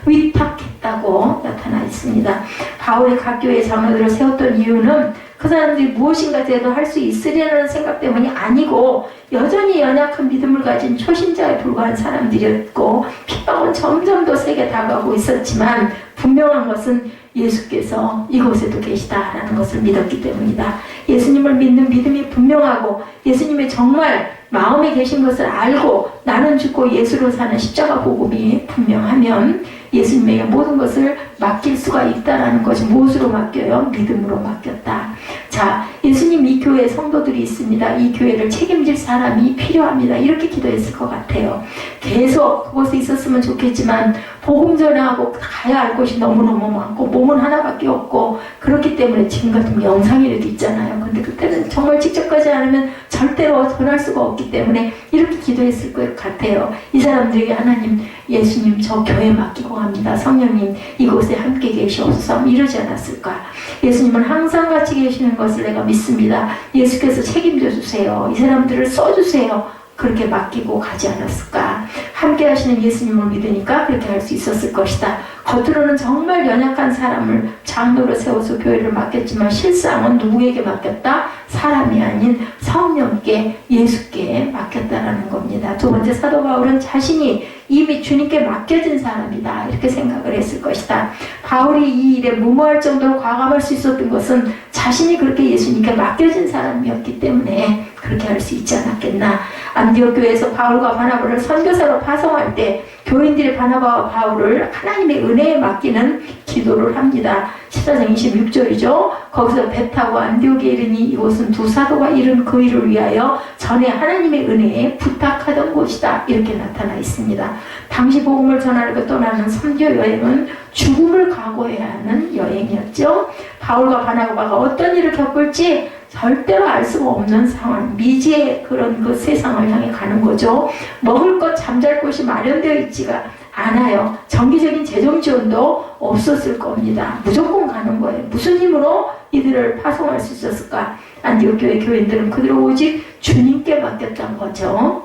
위탁했다고 나타나 있습니다. 바울이 각 교회의 장로들을 세웠던 이유는 그 사람들이 무엇인가 제도 할 수 있으려는 생각 때문이 아니고 여전히 연약한 믿음을 가진 초신자에 불과한 사람들이었고 핍박은 점점 더 세게 다가오고 있었지만 분명한 것은 예수께서 이곳에도 계시다라는 것을 믿었기 때문이다. 예수님을 믿는 믿음이 분명하고 예수님이 정말 마음에 계신 것을 알고 나는 죽고 예수로 사는 십자가 복음이 분명하면 예수님에게 모든 것을 맡길 수가 있다라는 것이 무엇으로 맡겨요? 믿음으로 맡겼다. 자, 예수님 이 교회에 성도들이 있습니다. 이 교회를 책임질 사람이 필요합니다. 이렇게 기도했을 것 같아요. 계속 그곳에 있었으면 좋겠지만 복음 전하고 가야 할 곳이 너무너무 많고 몸은 하나밖에 없고 그렇기 때문에 지금 같은 영상이라도 있잖아요. 근데 그때는 정말 직접 가지 않으면 절대로 전할 수가 없기 때문에 이렇게 기도했을 것 같아요. 이 사람들에게 하나님, 예수님 저 교회 맡기고 갑니다. 성령님 이곳에 함께 계시옵소서 이러지 않았을까? 예수님은 항상 같이 계시는 것을 내가 믿습니다. 예수께서 책임져 주세요. 이 사람들을 써주세요. 그렇게 맡기고 가지 않았을까? 함께 하시는 예수님을 믿으니까 그렇게 할 수 있었을 것이다. 겉으로는 정말 연약한 사람을 장로로 세워서 교회를 맡겼지만 실상은 누구에게 맡겼다? 사람이 아닌 성령께, 예수께 맡겼다라는 겁니다. 두 번째, 사도 바울은 자신이 이미 주님께 맡겨진 사람이다 이렇게 생각을 했을 것이다. 바울이 이 일에 무모할 정도로 과감할 수 있었던 것은 자신이 그렇게 예수님께 맡겨진 사람이었기 때문에 그렇게 할 수 있지 않았겠나. 안디옥 교회에서 바울과 바나바를 선교사로 파송할 때 교인들이 바나바와 바울을 하나님의 은혜에 맡기는 기도를 합니다. 14장 26절이죠. 거기서 배 타고 안디옥에 이르니 이곳은 두 사도가 이룬 그 일을 위하여 전에 하나님의 은혜에 부탁하던 곳이다. 이렇게 나타나 있습니다. 당시 복음을 전하려고 떠나는 선교 여행은 죽음을 각오해야 하는 여행이었죠. 바울과 바나바가 어떤 일을 겪을지 절대로 알 수가 없는 상황, 미지의 그런 그 세상을 향해 가는 거죠. 먹을 것, 잠잘 곳이 마련되어 있지가 않아요. 정기적인 재정 지원도 없었을 겁니다. 무조건 가는 거예요. 무슨 힘으로 이들을 파송할 수 있었을까? 안디옥 교회 교인들은 그들을 오직 주님께 맡겼던 거죠.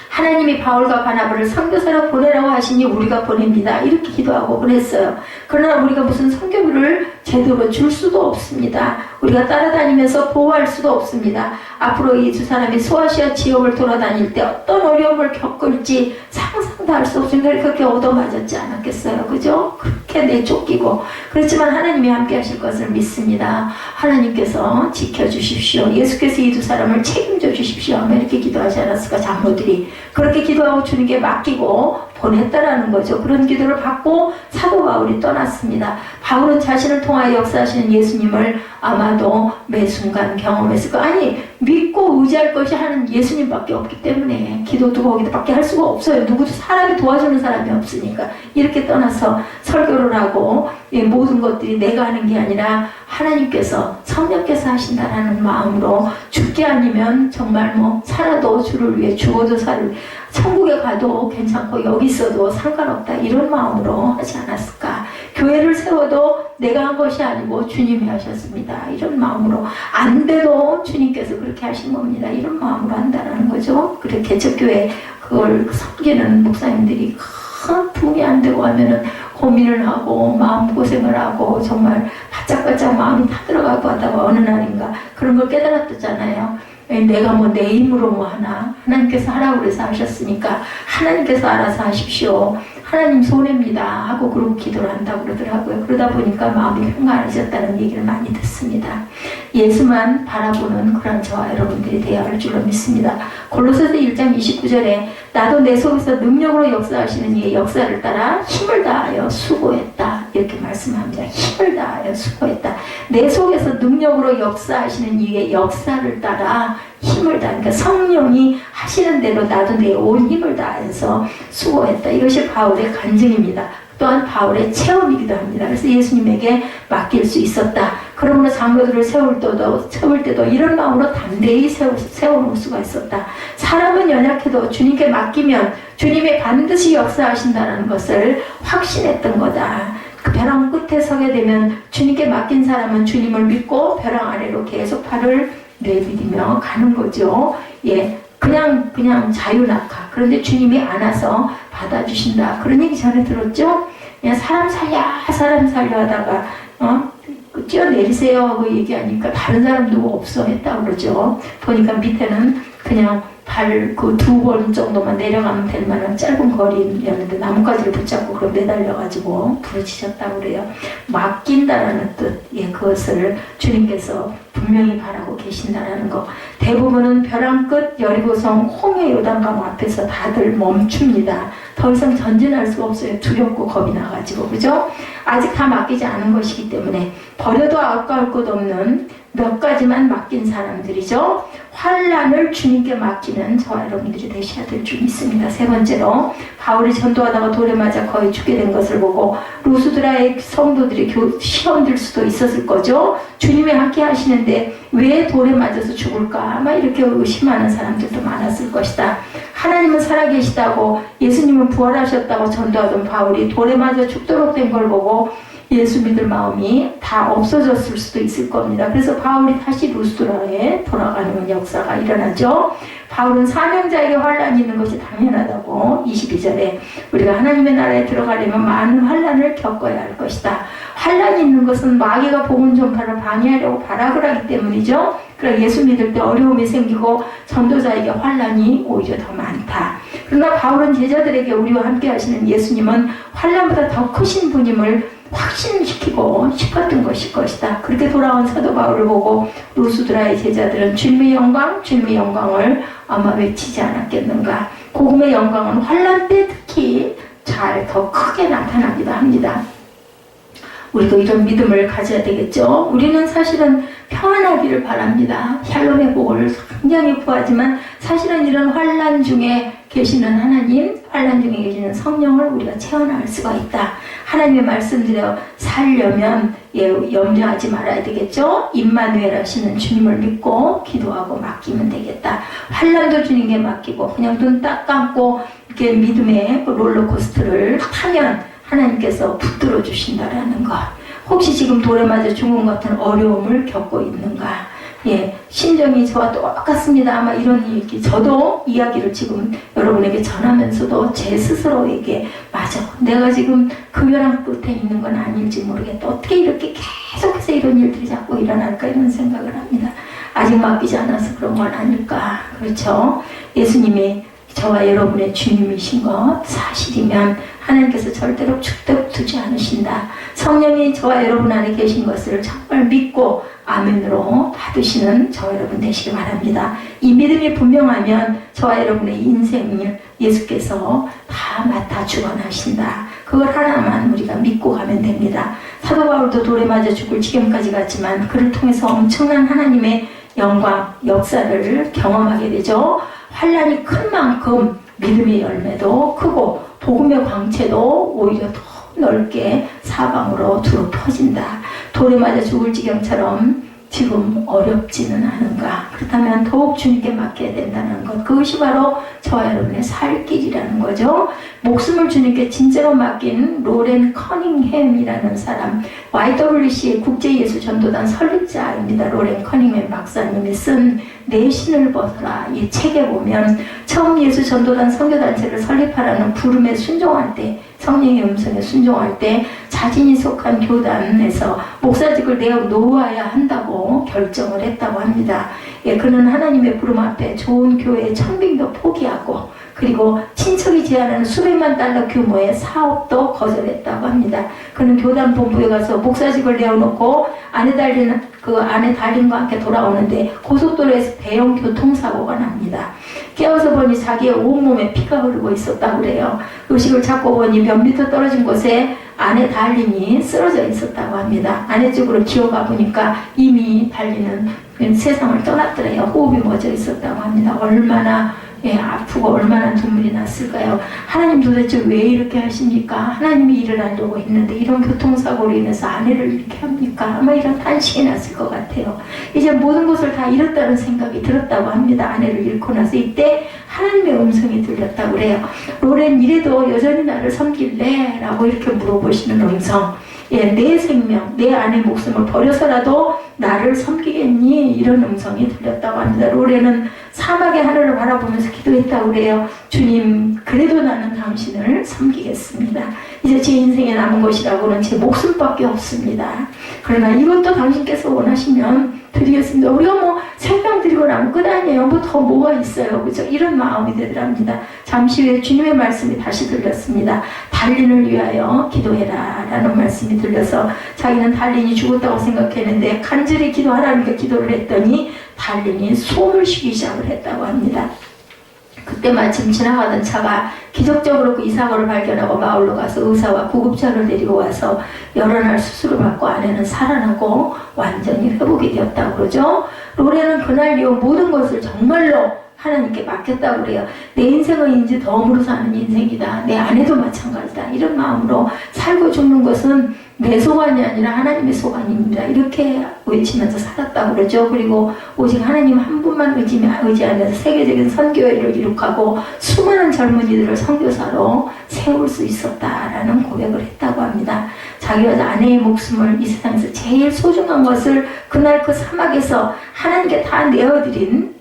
하나님이 바울과 바나바를 선교사로 보내라고 하시니 우리가 보냅니다. 이렇게 기도하고 보냈어요. 그러나 우리가 무슨 선교비를 제대로 줄 수도 없습니다. 우리가 따라다니면서 보호할 수도 없습니다. 앞으로 이 두 사람이 소아시아 지역을 돌아다닐 때 어떤 어려움을 겪을지 상상도 할 수 없으니까 그렇게 얻어맞았지 않았겠어요. 그죠? 그렇게 내쫓기고. 그렇지만 하나님이 함께 하실 것을 믿습니다. 하나님께서 지켜주십시오. 예수께서 이 두 사람을 책임져 주십시오. 하며 이렇게 기도하지 않았을까? 장로들이 그렇게 기도하고 주님께 맡기고 보냈다라는 거죠. 그런 기도를 받고 사도 바울이 떠났습니다. 바울은 자신을 통하여 역사하시는 예수님을 아마도 매 순간 경험했을 거. 아니 믿고 의지할 것이 하는 예수님밖에 없기 때문에 기도도 거기밖에 할 수가 없어요. 누구도 사람이 도와주는 사람이 없으니까. 이렇게 떠나서 설교를 하고 모든 것들이 내가 하는 게 아니라 하나님께서 성령께서 하신다라는 마음으로 죽게 아니면 정말 뭐 살아도 주를 위해 죽어도 살을 천국에 가도 괜찮고 여기 있어도 상관없다 이런 마음으로 하지 않았을까. 교회를 세워도 내가 한 것이 아니고 주님이 하셨습니다. 이런 마음으로 안 돼도 주님께서 그렇게 하신 겁니다. 이런 마음으로 한다는 거죠. 그렇게 개척교회 그걸 섬기는 목사님들이 큰 붕이 안 되고 하면은 고민을 하고 마음고생을 하고 정말 바짝바짝 마음이 타들어가고 하다가 어느 날인가 그런 걸 깨달았잖아요. 내가 뭐 내 힘으로 뭐 하나 하나님께서 하라고 그래서 하셨으니까 하나님께서 알아서 하십시오. 하나님 손해입니다 하고 그러고 기도를 한다고 그러더라고요. 그러다 보니까 마음이 평안해졌다는 얘기를 많이 듣습니다. 예수만 바라보는 그런 저와 여러분들이 되어야 할 줄로 믿습니다. 골로새서 1장 29절에 나도 내 속에서 능력으로 역사하시는 이의 역사를 따라 힘을 다하여 수고했다 이렇게 말씀합니다. 힘을 다하여 수고했다. 내 속에서 능력으로 역사하시는 이의 역사를 따라 힘을 다하니까 그러니까 성령이 하시는 대로 나도 내 온 힘을 다해서 수고했다. 이것이 바울의 간증입니다. 또한 바울의 체험이기도 합니다. 그래서 예수님에게 맡길 수 있었다. 그러므로 장로들을 세울 때도 이런 마음으로 담대히 세워놓을 수가 있었다. 사람은 연약해도 주님께 맡기면 주님이 반드시 역사하신다는 것을 확신했던 거다. 그 벼랑 끝에 서게 되면 주님께 맡긴 사람은 주님을 믿고 벼랑 아래로 계속 발을 내디디며 가는 거죠. 예, 그냥 자유낙하. 그런데 주님이 안아서 받아주신다. 그런 얘기 전에 들었죠? 그냥 사람 살려 하다가 뛰어내리세요 하고 얘기하니까 다른 사람 누구 없어 했다고 그러죠. 보니까 밑에는 그냥 발 그 2번 정도만 내려가면 될 만한 짧은 거리였는데 나뭇가지를 붙잡고 그걸 매달려가지고 부르짖었다고 그래요. 맡긴다라는 뜻, 예, 그것을 주님께서 분명히 바라고 계신다라는 거. 대부분은 벼랑 끝 여리고성 홍해 요단강 앞에서 다들 멈춥니다. 더 이상 전진할 수가 없어요. 두렵고 겁이 나가지고, 그죠? 아직 다 맡기지 않은 것이기 때문에 버려도 아까울 것 없는 몇 가지만 맡긴 사람들이죠. 환난을 주님께 맡기는 저와 여러분들이 되셔야 될 줄 믿습니다. 세 번째로 바울이 전도하다가 돌에 맞아 거의 죽게 된 것을 보고 루스드라의 성도들이 시험 들 수도 있었을 거죠. 주님이 함께 하시는데 왜 돌에 맞아서 죽을까? 아마 이렇게 의심하는 사람들도 많았을 것이다. 하나님은 살아계시다고 예수님은 부활하셨다고 전도하던 바울이 돌에 맞아 죽도록 된 걸 보고 예수 믿을 마음이 다 없어졌을 수도 있을 겁니다. 그래서 바울이 다시 루스드라에 돌아가는 역사가 일어나죠. 바울은 사명자에게 환난이 있는 것이 당연하다고 22절에 우리가 하나님의 나라에 들어가려면 많은 환난을 겪어야 할 것이다. 환난이 있는 것은 마귀가 복음 전파를 방해하려고 발악을 하기 때문이죠. 그러나 예수 믿을 때 어려움이 생기고 전도자에게 환난이 오히려 더 많다. 그러나 바울은 제자들에게 우리와 함께 하시는 예수님은 환난보다 더 크신 분임을 확신시키고 싶었던 것일 것이다. 그렇게 돌아온 사도 바울을 보고 루스드라의 제자들은 주님의 영광을 아마 외치지 않았겠는가. 복음의 영광은 환난 때 특히 잘 더 크게 나타나기도 합니다. 우리도 이런 믿음을 가져야 되겠죠. 우리는 사실은 평안하기를 바랍니다. 샬롬의 복을 굉장히 구하지만 사실은 이런 환난 중에 계시는 하나님, 환난 중에 계시는 성령을 우리가 체험할 수가 있다. 하나님의 말씀대로 살려면 염려하지 말아야 되겠죠. 임마누엘 하시는 주님을 믿고 기도하고 맡기면 되겠다. 환난도 주님께 맡기고 그냥 눈 딱 감고 이렇게 믿음의 롤러코스터를 타면 하나님께서 붙들어 주신다라는 것. 혹시 지금 돌에 맞아 죽은 같은 어려움을 겪고 있는가? 예, 심정이 저와 똑같습니다. 아마 이런 얘기, 저도 이야기를 지금 여러분에게 전하면서도 제 스스로에게 맞아. 내가 지금 그 벼랑 끝에 있는 건 아닐지 모르겠다. 어떻게 이렇게 계속해서 이런 일들이 자꾸 일어날까 이런 생각을 합니다. 아직 맡기지 않아서 그런 건 아닐까. 그렇죠? 예수님이 저와 여러분의 주님이신 것 사실이면 하나님께서 절대로 축복 두지 않으신다. 성령이 저와 여러분 안에 계신 것을 정말 믿고 아멘으로 받으시는 저와 여러분 되시기 바랍니다. 이 믿음이 분명하면 저와 여러분의 인생을 예수께서 다 맡아 주관하신다. 그걸 하나만 우리가 믿고 가면 됩니다. 사도 바울도 돌에 맞아 죽을 지경까지 갔지만 그를 통해서 엄청난 하나님의 영광, 역사를 경험하게 되죠. 환란이 큰 만큼 믿음의 열매도 크고 복음의 광채도 오히려 더 넓게 사방으로 두루 퍼진다. 돌에 맞아 죽을 지경처럼 지금 어렵지는 않은가? 그렇다면 더욱 주님께 맡겨야 된다는 것. 그것이 바로 저와 여러분의 살 길이라는 거죠. 목숨을 주님께 진짜로 맡긴 로렌 커닝햄이라는 사람, YWCA 국제예수전도단 설립자입니다. 로렌 커닝햄 박사님이 쓴 내 신을 벗어라 이 책에 보면 처음 예수전도단 선교단체를 설립하라는 부름에 순종할 때, 성령의 음성에 순종할 때 자신이 속한 교단에서 목사직을 내어놓아야 한다고 결정을 했다고 합니다. 예, 그는 하나님의 부름 앞에 좋은 교회의 청빙도 포기하고 그리고 친척이 제안하는 수백만 달러 규모의 사업도 거절했다고 합니다. 그는 교단 본부에 가서 목사직을 내어놓고 안에 달린과 함께 돌아오는데 고속도로에서 대형 교통사고가 납니다. 깨어서 보니 자기의 온몸에 피가 흐르고 있었다고 그래요. 의식을 찾고 보니 몇 미터 떨어진 곳에 아내 달린이 쓰러져 있었다고 합니다. 아내 쪽으로 기어가 보니까 이미 달린은 세상을 떠났더래요. 호흡이 멎어 있었다고 합니다. 얼마나 아프고 얼마나 눈물이 났을까요? 하나님 도대체 왜 이렇게 하십니까? 하나님이 일을 하려고 했는데 이런 교통사고로 인해서 아내를 이렇게 합니까? 아마 이런 탄식이 났을 것 같아요. 이제 모든 것을 다 잃었다는 생각이 들었다고 합니다. 아내를 잃고 나서 이때 하나님의 음성이 들렸다고 그래요. 로렌 이래도 여전히 나를 섬길래? 라고 이렇게 물어보시는 음성. 예, 내 생명, 내 아내 목숨을 버려서라도 나를 섬기겠니? 이런 음성이 들렸다고 합니다. 로렌은 사막의 하늘을 바라보면서 기도했다고 그래요. 주님, 그래도 나는 당신을 섬기겠습니다. 이제 제 인생에 남은 것이라고는 제 목숨밖에 없습니다. 그러나 이것도 당신께서 원하시면 드리겠습니다. 우리가 뭐 생명 드리고 나면 끝 아니에요. 뭐가 있어요. 그죠? 이런 마음이 되더랍니다. 잠시 후에 주님의 말씀이 다시 들렸습니다. 달린을 위하여 기도해라 라는 말씀이 들려서 자기는 달린이 죽었다고 생각했는데 간절히 기도하라니까 기도를 했더니 달린이 숨을 쉬기 시작을 했다고 합니다. 그때 마침 지나가던 차가 기적적으로 그 이 사고를 발견하고 마을로 가서 의사와 구급차를 데리고 와서 여러 날 수술을 받고 아내는 살아나고 완전히 회복이 되었다고 그러죠. 로렌은 그날 이후 모든 것을 정말로 하나님께 맡겼다고 그래요. 내 인생은 이제 덤으로 사는 인생이다. 내 아내도 마찬가지다. 이런 마음으로 살고 죽는 것은 내 소관이 아니라 하나님의 소관입니다. 이렇게 외치면서 살았다고 그러죠. 그리고 오직 하나님 한 분만 의지하면서 세계적인 선교회를 이룩하고 수많은 젊은이들을 선교사로 세울 수 있었다라는 고백을 했다고 합니다. 자기와 아내의 목숨을 이 세상에서 제일 소중한 것을 그날 그 사막에서 하나님께 다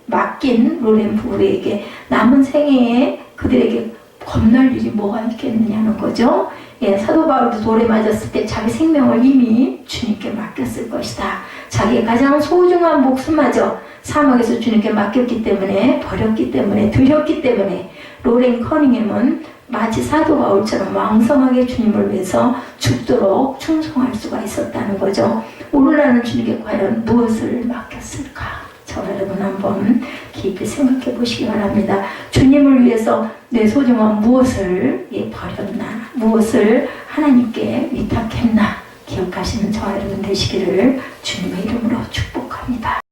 맡긴 로렌 부부에게 남은 생애에 그들에게 겁날 일이 뭐가 있겠느냐는 거죠. 예, 사도 바울도 돌에 맞았을 때 자기 생명을 이미 주님께 맡겼을 것이다. 자기의 가장 소중한 목숨마저 사막에서 주님께 맡겼기 때문에, 버렸기 때문에, 드렸기 때문에 로렌 커닝햄은 마치 사도 바울처럼 왕성하게 주님을 위해서 죽도록 충성할 수가 있었다는 거죠. 오늘날은 주님께 과연 무엇을 맡겼을까? 저와 여러분 한번 깊이 생각해 보시기 바랍니다. 주님을 위해서 내 소중한 무엇을 버렸나, 무엇을 하나님께 위탁했나 기억하시는 저와 여러분 되시기를 주님의 이름으로 축복합니다.